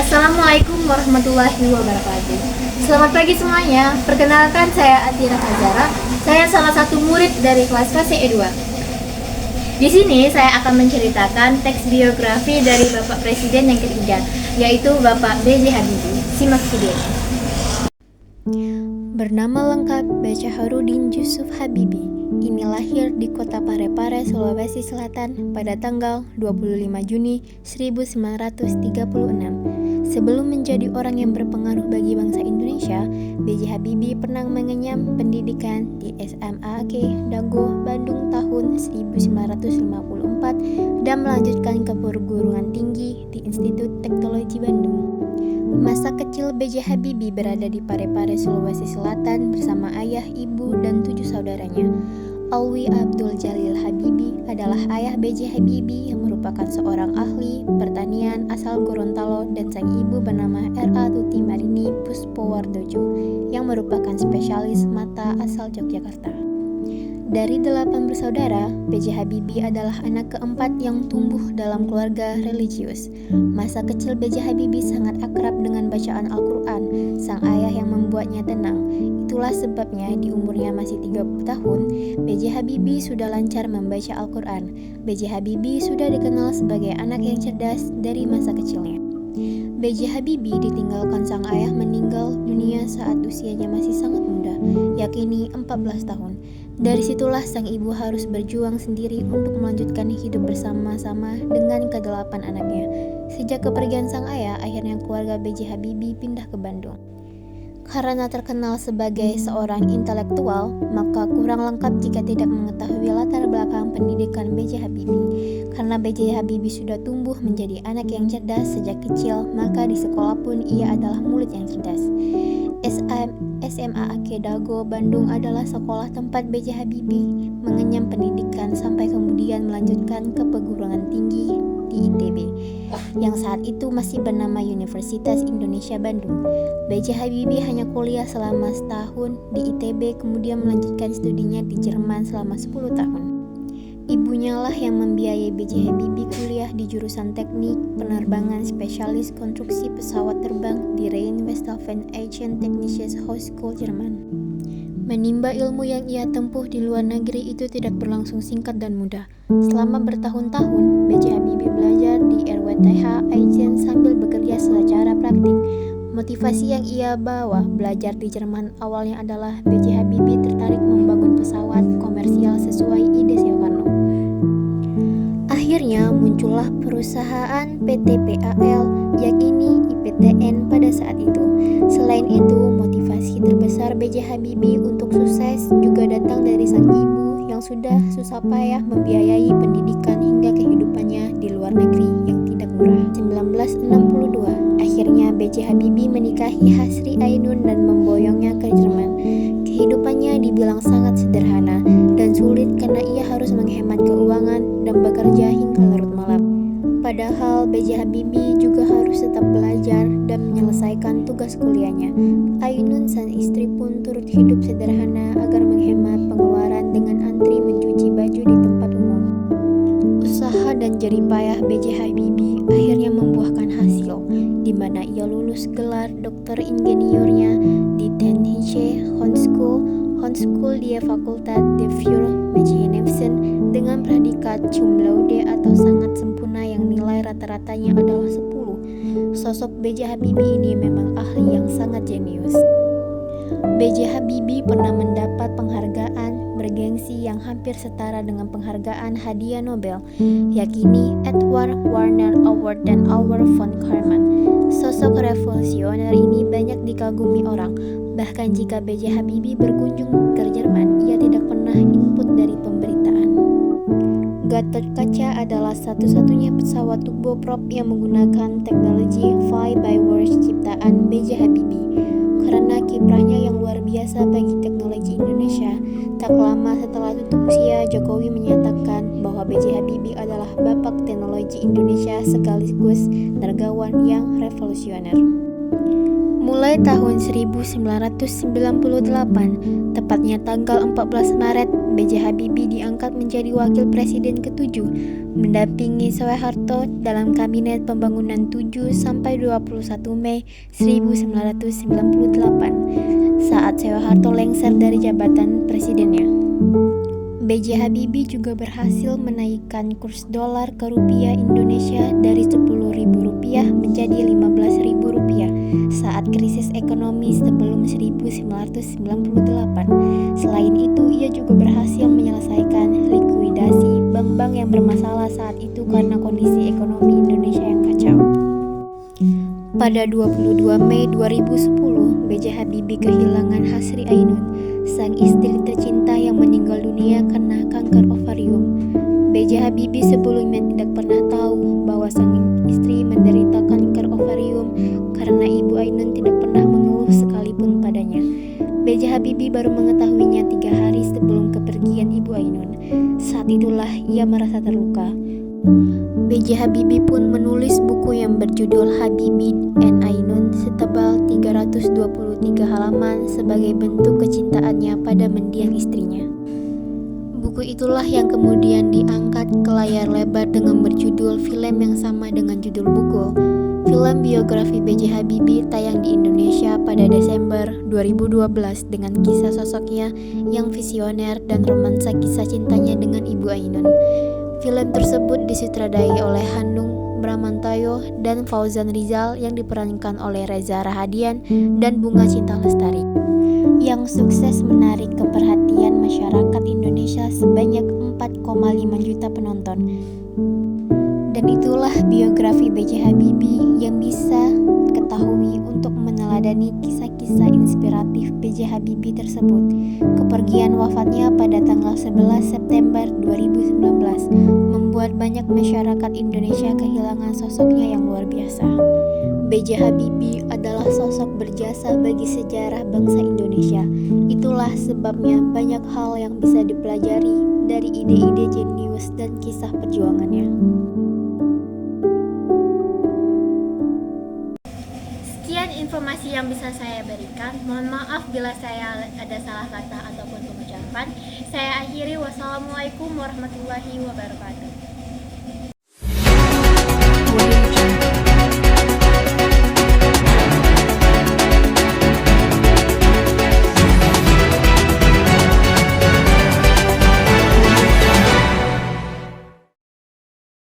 Assalamualaikum warahmatullahi wabarakatuh. Selamat pagi semuanya. Perkenalkan, saya Atira Hazara. Saya salah satu murid dari kelas KCE 2. Di sini saya akan menceritakan teks biografi dari Bapak Presiden yang ketiga, yaitu Bapak B.J. Habibie. Simak videonya. Bernama lengkap Bacharuddin Jusuf Habibie. Ini lahir di kota Parepare, Sulawesi Selatan pada tanggal 25 Juni 1936. Sebelum menjadi orang yang berpengaruh bagi bangsa Indonesia, B.J. Habibie pernah mengenyam pendidikan di SMA AK Dago, Bandung tahun 1954 dan melanjutkan ke perguruan tinggi di Institut Teknologi Bandung. Masa kecil B.J. Habibie berada di Parepare, Sulawesi Selatan bersama ayah, ibu, dan 7 saudaranya. Alwi Abdul Jalil Habibie adalah ayah B.J. Habibie yang merupakan seorang ahli pertanian asal Gorontalo dan sang ibu bernama R.A. Tuti Marini Puspowardojo yang merupakan spesialis mata asal Yogyakarta. Dari 8 bersaudara, B.J. Habibie adalah anak keempat yang tumbuh dalam keluarga religius. Masa kecil B.J. Habibie sangat akrab dengan bacaan Al-Quran, sang ayah yang membuatnya tenang. Itulah sebabnya di umurnya masih 30 tahun, B.J. Habibie sudah lancar membaca Al-Quran. B.J. Habibie sudah dikenal sebagai anak yang cerdas dari masa kecilnya. B.J. Habibie ditinggalkan sang ayah meninggal dunia saat usianya masih sangat muda, yakni 14 tahun. Dari situlah sang ibu harus berjuang sendiri untuk melanjutkan hidup bersama-sama dengan ke-8 anaknya. Sejak kepergian sang ayah, akhirnya keluarga B.J. Habibie pindah ke Bandung. Karena terkenal sebagai seorang intelektual, maka kurang lengkap jika tidak mengetahui latar belakang pendidikan B.J. Habibie. Karena B.J. Habibie sudah tumbuh menjadi anak yang cerdas sejak kecil, maka di sekolah pun ia adalah murid yang cerdas. SMA AK Dago, Bandung adalah sekolah tempat B.J. Habibie mengenyam pendidikan sampai kemudian melanjutkan ke perguruan tinggi di ITB, yang saat itu masih bernama Universitas Indonesia Bandung. B.J. Habibie hanya kuliah selama setahun di ITB, kemudian melanjutkan studinya di Jerman selama 10 tahun. Ibunya lah yang membiayai B.J. Habibie kuliah di jurusan teknik penerbangan spesialis konstruksi pesawat terbang di Rhein-Westphalen Technische Hochschule Jerman. Menimba ilmu yang ia tempuh di luar negeri itu tidak berlangsung singkat dan mudah. Selama bertahun-tahun, B.J. Habibie belajar di RWTH Aachen sambil bekerja secara praktik. Motivasi yang ia bawa belajar di Jerman awalnya adalah B.J. Habibie tertarik membangun pesawat komersial sesuai ide Soekarno. Akhirnya muncullah perusahaan PT PAL, yakni IPTN pada saat itu. Selain itu, motivasi terbesar B.J. Habibie untuk sukses juga datang dari sang ibu yang sudah susah payah membiayai pendidikan hingga kehidupannya di luar negeri yang tidak murah. 1962, akhirnya B.J. Habibie menikahi Hasri Ainun dan memboyongnya ke Jerman. Kehidupannya dibilang sangat sederhana dan sulit karena ia harus menghemat keuangan dan bekerja hingga larut malam. Padahal B.J. Habibie juga harus tetap belajar dan menyelesaikan tugas kuliahnya. Ainun sang istri pun turut hidup sederhana agar menghemat pengeluaran dengan antri mencuci baju di tempat umum. Usaha dan jerih payah B.J. Habibie akhirnya membuahkan hasil, di mana ia lulus gelar doktor insinyurnya di Technische Hochschule die Fakultät der Medizin dengan predikat cum laude atau sangat sempurna yang nilai rata-ratanya adalah 10. Sosok B.J. Habibie ini memang ahli yang sangat jenius. B.J. Habibie pernah mendapat penghargaan bergengsi yang hampir setara dengan penghargaan hadiah Nobel, yakni Edward Warner Award dan Award von Karman. Sosok revolusioner ini banyak dikagumi orang. Bahkan jika B.J. Habibie berkunjung ke Jerman, ia tidak pernah input dari pemberitaan. Gatot Kaca adalah satu-satunya pesawat turboprop yang menggunakan teknologi fly-by-wire ciptaan B.J. Habibie. Karena kiprahnya yang luar biasa bagi teknologi Indonesia, tak lama setelah tutup usia, Jokowi menyatakan bahwa B.J. Habibie adalah bapak teknologi Indonesia sekaligus nergawan yang revolusioner. Mulai tahun 1998, tepatnya tanggal 14 Maret, B.J. Habibie diangkat menjadi Wakil Presiden ke-7, mendampingi Soeharto dalam Kabinet Pembangunan 7-21 Mei 1998, saat Soeharto lengser dari jabatan presidennya. B.J. Habibie juga berhasil menaikkan kurs dolar ke rupiah Indonesia dari Rp10.000 menjadi Rp15.000 saat krisis ekonomi sebelum 1998. Selain itu, ia juga berhasil menyelesaikan likuidasi bank-bank yang bermasalah saat itu karena kondisi ekonomi Indonesia yang kacau. Pada 22 Mei 2010, B.J. Habibie kehilangan Hasri Ainun, sang istri tercinta yang meninggal dunia karena kanker ovarium. B.J. Habibie sebelumnya tidak pernah tahu bahwa sang istri menderita kanker ovarium karena Ibu Ainun tidak pernah mengeluh sekalipun padanya. B.J. Habibie baru mengetahuinya 3 hari sebelum kepergian Ibu Ainun. Saat itulah ia merasa terluka. B.J. Habibie pun menulis buku yang berjudul Habibie and Ainun setebal 323 halaman sebagai bentuk kecintaannya pada mendiang istrinya. Buku itulah yang kemudian diangkat ke layar lebar dengan berjudul film yang sama dengan judul buku. Film biografi B.J. Habibie tayang di Indonesia pada Desember 2012 dengan kisah sosoknya yang visioner dan romansa kisah cintanya dengan Ibu Ainun. Film tersebut disutradai oleh Hanung Bramantyo dan Fauzan Rizal yang diperankan oleh Reza Rahadian dan Bunga Cinta Lestari, yang sukses menarik keperhatian masyarakat Indonesia sebanyak 4,5 juta penonton. Dan itulah biografi B.J. Habibie yang bisa ketahui untuk meneladani kisah-kisah inspiratif B.J. Habibie tersebut. Kepergian wafatnya pada tanggal 11 September 2019 membuat banyak masyarakat Indonesia kehilangan sosoknya yang luar biasa. B.J. Habibie adalah sosok berjasa bagi sejarah bangsa Indonesia. Itulah sebabnya banyak hal yang bisa dipelajari dari ide-ide jenius dan kisah perjuangannya. Sekian informasi yang bisa saya berikan. Mohon maaf bila saya ada salah kata ataupun pengucapan. Saya akhiri. Wassalamualaikum warahmatullahi wabarakatuh.